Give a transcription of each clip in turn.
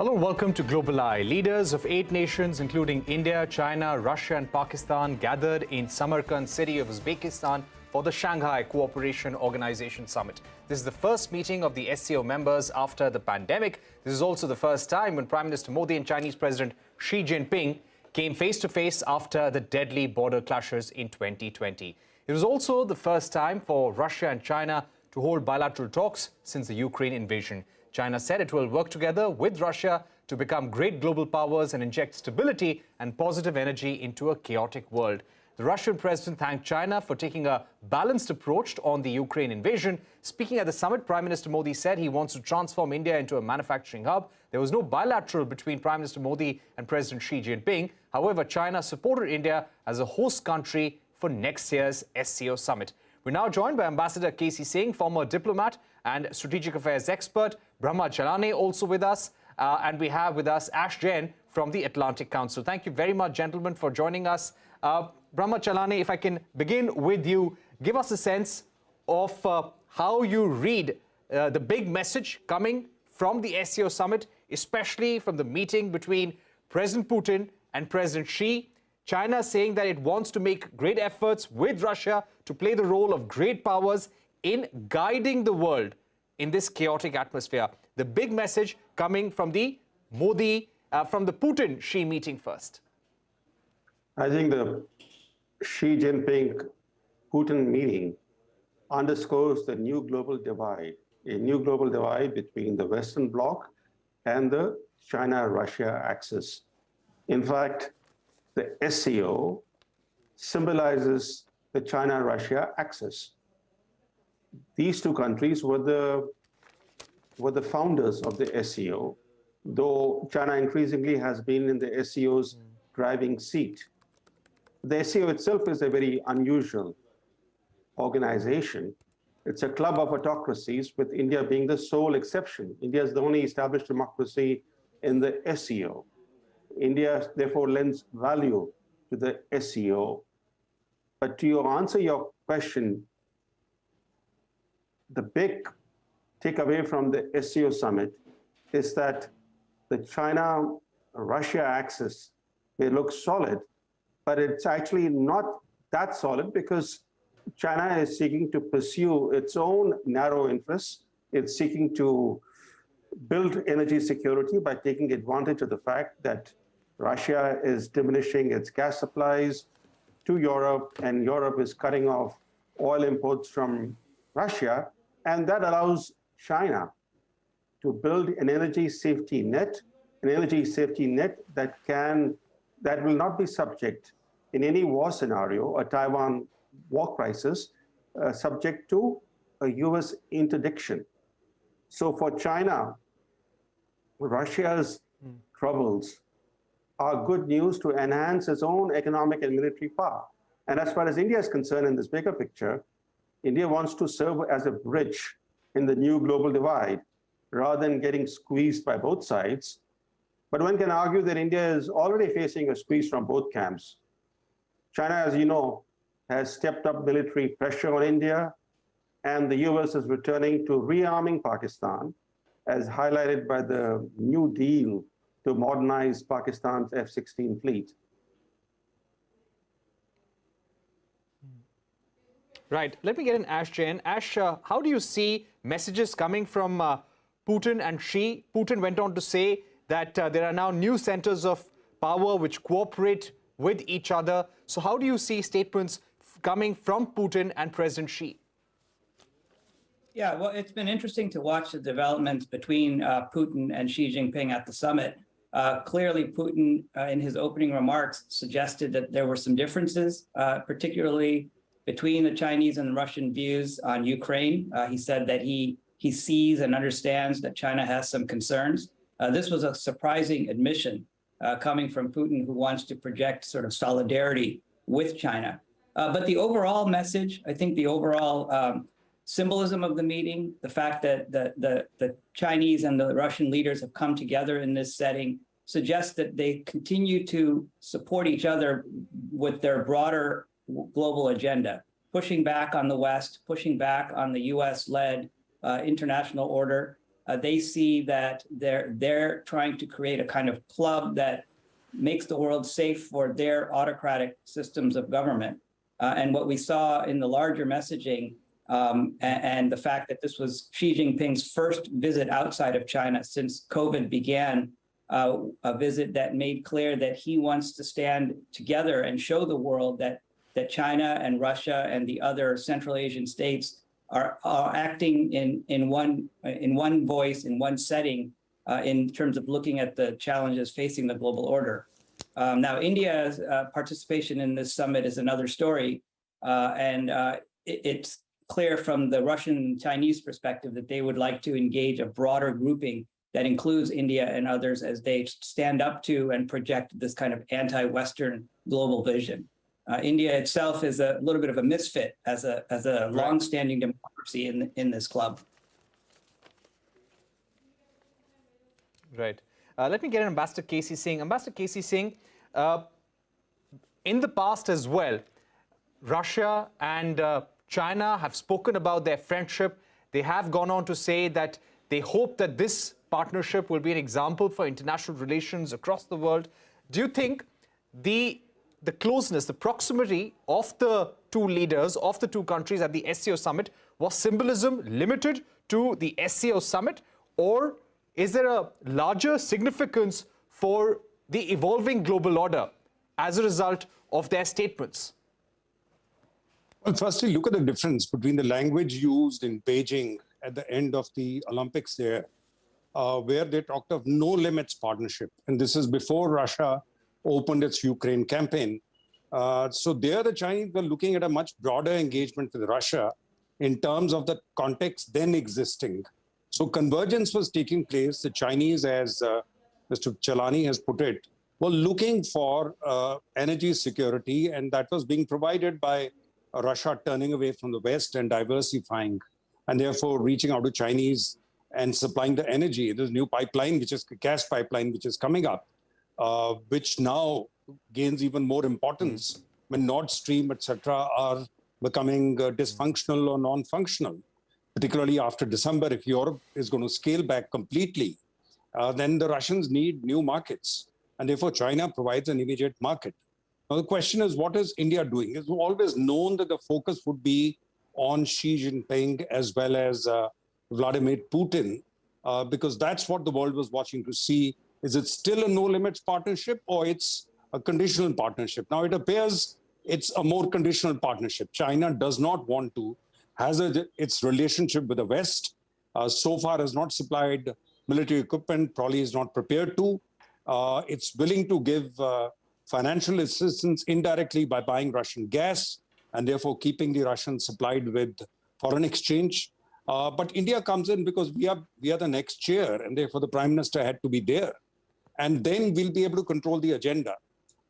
Hello, welcome to Global Eye. Leaders of 8 nations, including India, China, Russia and Pakistan, gathered in Samarkand city of Uzbekistan for the Shanghai Cooperation Organization Summit. This is the first meeting of the SCO members after the pandemic. This is also the first time when Prime Minister Modi and Chinese President Xi Jinping came face-to-face after the deadly border clashes in 2020. It was also the first time for Russia and China to hold bilateral talks since the Ukraine invasion. China said it will work together with Russia to become great global powers and inject stability and positive energy into a chaotic world. The Russian president thanked China for taking a balanced approach on the Ukraine invasion. Speaking at the summit, Prime Minister Modi said he wants to transform India into a manufacturing hub. There was no bilateral between Prime Minister Modi and President Xi Jinping. However, China supported India as a host country for next year's SCO summit. We're now joined by Ambassador K.C. Singh, former diplomat and strategic affairs expert, Brahma Chellaney also with us, and we have with us Ash Jain from the Atlantic Council. Thank you very much, gentlemen, for joining us. Brahma Chellaney, if I can begin with you, give us a sense of how you read the big message coming from the SCO summit, especially from the meeting between President Putin and President Xi. China saying that it wants to make great efforts with Russia to play the role of great powers in guiding the world in this chaotic atmosphere. The big message coming from the Putin-Xi meeting first. I think the Xi Jinping-Putin meeting underscores the new global divide, a new global divide between the Western Bloc and the China-Russia axis. In fact, the SCO symbolizes the China-Russia axis. These two countries were the founders of the SCO, though China increasingly has been in the SCO's driving seat. The SCO itself is a very unusual organization. It's a club of autocracies, with India being the sole exception. India is the only established democracy in the SCO. India, therefore, lends value to the SCO. But to answer your question, the big takeaway from the SCO summit is that the China-Russia axis may look solid, but it's actually not that solid, because China is seeking to pursue its own narrow interests. It's seeking to build energy security by taking advantage of the fact that Russia is diminishing its gas supplies to Europe, and Europe is cutting off oil imports from Russia, and that allows China to build an energy safety net that will not be subject in any war scenario, a Taiwan war crisis, subject to a US interdiction. So for China, Russia's troubles are good news to enhance its own economic and military power. And as far as India is concerned in this bigger picture, India wants to serve as a bridge in the new global divide, rather than getting squeezed by both sides. But one can argue that India is already facing a squeeze from both camps. China, as you know, has stepped up military pressure on India, and the US is returning to rearming Pakistan, as highlighted by the New Deal to modernize Pakistan's F-16 fleet. Right. Let me get an Ash Jain. Ash, how do you see messages coming from Putin and Xi? Putin went on to say that there are now new centers of power which cooperate with each other. So how do you see statements coming from Putin and President Xi? Yeah, well, it's been interesting to watch the developments between Putin and Xi Jinping at the summit. Clearly, Putin, in his opening remarks, suggested that there were some differences, particularly between the Chinese and Russian views on Ukraine. He said that he sees and understands that China has some concerns. This was a surprising admission coming from Putin, who wants to project sort of solidarity with China. But the overall message, I think the overall symbolism of the meeting, the fact that the Chinese and the Russian leaders have come together in this setting, suggests that they continue to support each other with their broader global agenda, pushing back on the West, pushing back on the US-led international order, they see that they're trying to create a kind of club that makes the world safe for their autocratic systems of government. And what we saw in the larger messaging and the fact that this was Xi Jinping's first visit outside of China since COVID began, a visit that made clear that he wants to stand together and show the world that China and Russia and the other Central Asian states are acting in one voice, in one setting, in terms of looking at the challenges facing the global order. Now, India's participation in this summit is another story, and it's clear from the Russian and Chinese perspective that they would like to engage a broader grouping that includes India and others as they stand up to and project this kind of anti-Western global vision. India itself is a little bit of a misfit as a long-standing democracy in this club. Right. Let me get an Ambassador K.C. Singh. Ambassador K.C. Singh, in the past as well, Russia and China have spoken about their friendship. They have gone on to say that they hope that this partnership will be an example for international relations across the world. Do you think the closeness, the proximity of the two leaders, of the two countries at the SCO summit was symbolism limited to the SCO summit, or is there a larger significance for the evolving global order as a result of their statements? Well, firstly, look at the difference between the language used in Beijing at the end of the Olympics there, where they talked of no limits partnership. And this is before Russia opened its Ukraine campaign. So there the Chinese were looking at a much broader engagement with Russia in terms of the context then existing. So convergence was taking place. The Chinese, as Mr. Chellaney has put it, were looking for energy security, and that was being provided by Russia turning away from the West and diversifying, and therefore reaching out to Chinese and supplying the energy. There's a new pipeline, which is a gas pipeline, which is coming up, which now gains even more importance when Nord Stream, etc., are becoming dysfunctional or non-functional. Particularly after December, if Europe is going to scale back completely, then the Russians need new markets. And therefore, China provides an immediate market. Now, the question is, what is India doing? It's always known that the focus would be on Xi Jinping as well as Vladimir Putin, because that's what the world was watching to see. Is it still a no-limits partnership, or it's a conditional partnership? Now, it appears it's a more conditional partnership. China does not want to hazard its relationship with the West. So far has not supplied military equipment, probably is not prepared to. It's willing to give financial assistance indirectly by buying Russian gas and therefore keeping the Russians supplied with foreign exchange. But India comes in because we are the next chair, and therefore the Prime Minister had to be there. And then we'll be able to control the agenda.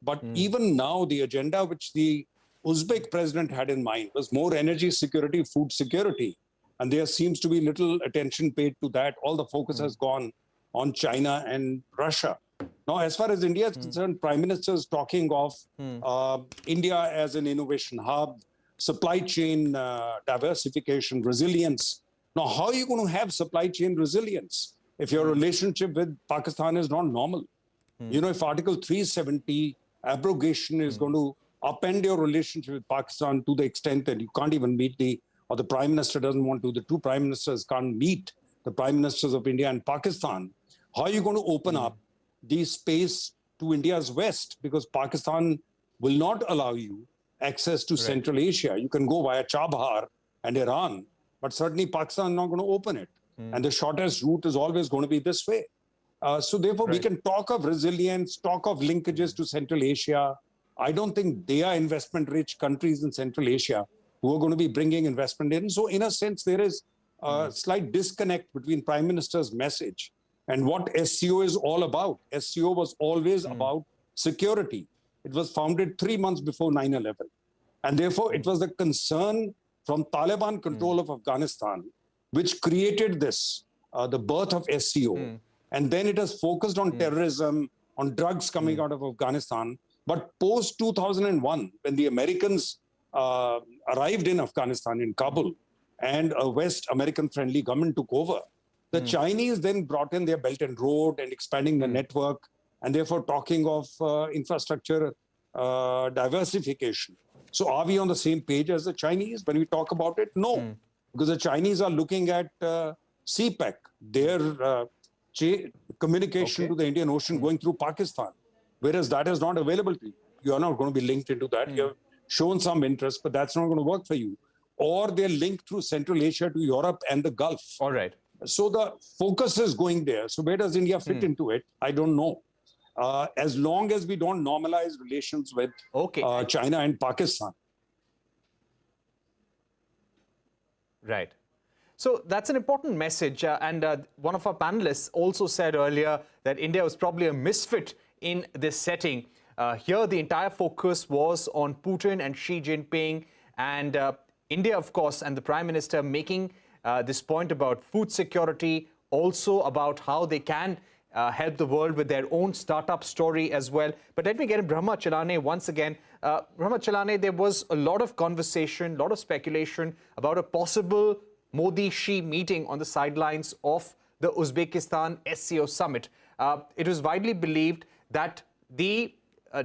But even now, the agenda which the Uzbek president had in mind was more energy security, food security. And there seems to be little attention paid to that. All the focus has gone on China and Russia. Now, as far as India is concerned, Prime Minister is talking of India as an innovation hub, supply chain diversification, resilience. Now, how are you going to have supply chain resilience if your relationship with Pakistan is not normal? You know, if Article 370 abrogation is going to upend your relationship with Pakistan to the extent that you can't even meet or the Prime Minister doesn't want to, the two Prime Ministers can't meet the Prime Ministers of India and Pakistan, how are you going to open up the space to India's West? Because Pakistan will not allow you access to Central Asia. You can go via Chabahar and Iran, but certainly Pakistan is not going to open it. And the shortest route is always going to be this way. So therefore, we can talk of resilience, talk of linkages to Central Asia. I don't think they are investment-rich countries in Central Asia who are going to be bringing investment in. So in a sense, there is a slight disconnect between Prime Minister's message and what SCO is all about. SCO was always about security. It was founded 3 months before 9/11. And therefore, it was the concern from Taliban control of Afghanistan which created this, the birth of SCO. And then it has focused on terrorism, on drugs coming out of Afghanistan. But post-2001, when the Americans arrived in Afghanistan, in Kabul, and a West American-friendly government took over, The Chinese then brought in their Belt and Road and expanding the network, and therefore talking of infrastructure diversification. So are we on the same page as the Chinese when we talk about it? No, because the Chinese are looking at CPEC, their communication to the Indian Ocean going through Pakistan, whereas that is not available to you. You are not going to be linked into that. You have shown some interest, but that's not going to work for you. Or they're linked through Central Asia to Europe and the Gulf. All right. So the focus is going there. So where does India fit into it? I don't know. As long as we don't normalize relations with China and Pakistan. Right. So that's an important message. And one of our panelists also said earlier that India was probably a misfit in this setting. Here, the entire focus was on Putin and Xi Jinping, and India, of course, and the Prime Minister making this point about food security, also about how they can help the world with their own startup story as well. But let me get in Brahma Chellaney once again. Brahma Chellaney, there was a lot of conversation, a lot of speculation about a possible Modi-Xi meeting on the sidelines of the Uzbekistan SCO summit. It was widely believed that the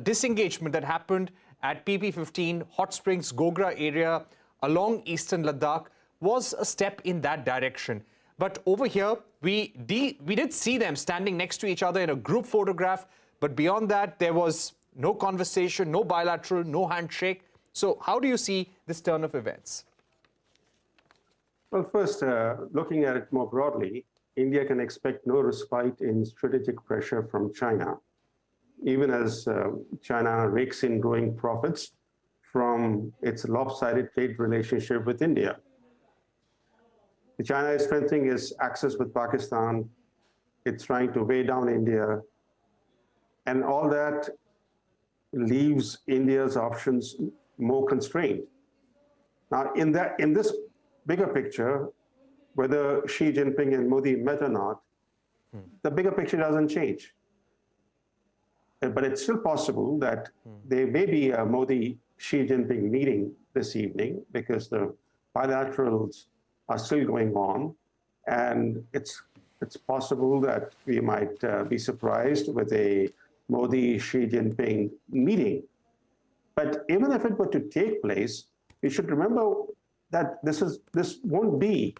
disengagement that happened at PP-15 Hot Springs Gogra area along eastern Ladakh was a step in that direction. But over here, we did see them standing next to each other in a group photograph. But beyond that, there was no conversation, no bilateral, no handshake. So how do you see this turn of events? Well, first, looking at it more broadly, India can expect no respite in strategic pressure from China, even as China rakes in growing profits from its lopsided trade relationship with India. China is strengthening its access with Pakistan. It's trying to weigh down India. And all that leaves India's options more constrained. Now, in this bigger picture, whether Xi Jinping and Modi met or not, the bigger picture doesn't change. But it's still possible that there may be a Modi-Xi Jinping meeting this evening because the bilaterals are still going on. And it's possible that we might be surprised with a Modi-Xi Jinping meeting. But even if it were to take place, we should remember that this won't be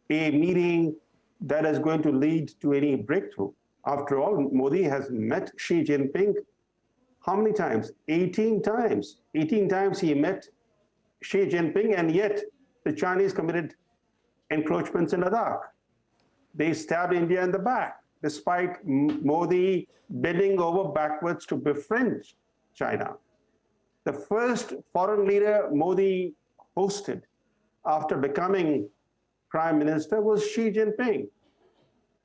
a meeting that is going to lead to any breakthrough. After all, Modi has met Xi Jinping how many times? 18 times. 18 times he met Xi Jinping, and yet the Chinese committed encroachments in Ladakh. They stabbed India in the back, despite Modi bending over backwards to befriend China. The first foreign leader Modi hosted after becoming prime minister was Xi Jinping.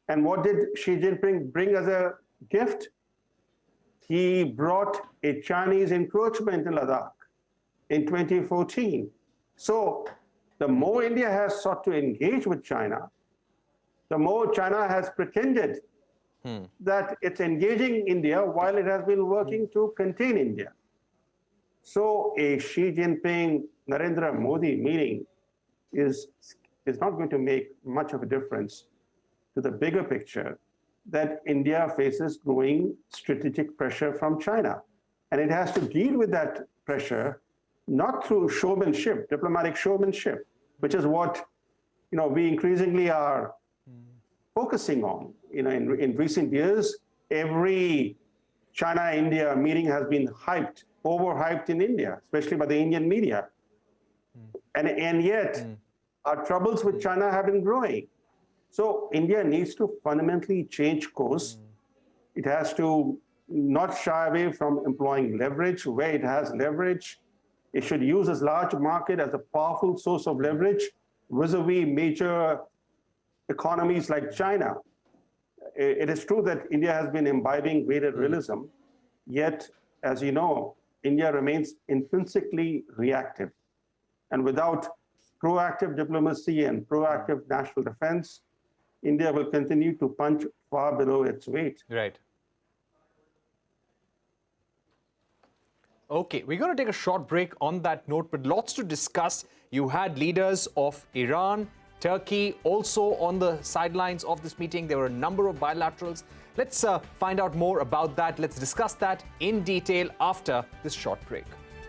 And what did Xi Jinping bring as a gift? He brought a Chinese encroachment in Ladakh in 2014. So the more India has sought to engage with China, the more China has pretended that it's engaging India while it has been working to contain India. So a Xi Jinping, Narendra Modi meeting is not going to make much of a difference to the bigger picture that India faces growing strategic pressure from China. And it has to deal with that pressure, not through showmanship, diplomatic showmanship, which is what we increasingly are focusing on. In recent years, every China-India meeting has been overhyped in India, especially by the Indian media. And yet, our troubles with China have been growing. So India needs to fundamentally change course. It has to not shy away from employing leverage where it has leverage. It should use its large market as a powerful source of leverage vis-a-vis major economies like China. It is true that India has been imbibing greater realism, yet, as you know, India remains intrinsically reactive. And without proactive diplomacy and proactive national defense, India will continue to punch far below its weight. Right. Okay, we're going to take a short break on that note, but lots to discuss. You had leaders of Iran, Turkey also on the sidelines of this meeting. There were a number of bilaterals. Let's find out more about that. Let's discuss that in detail after this short break.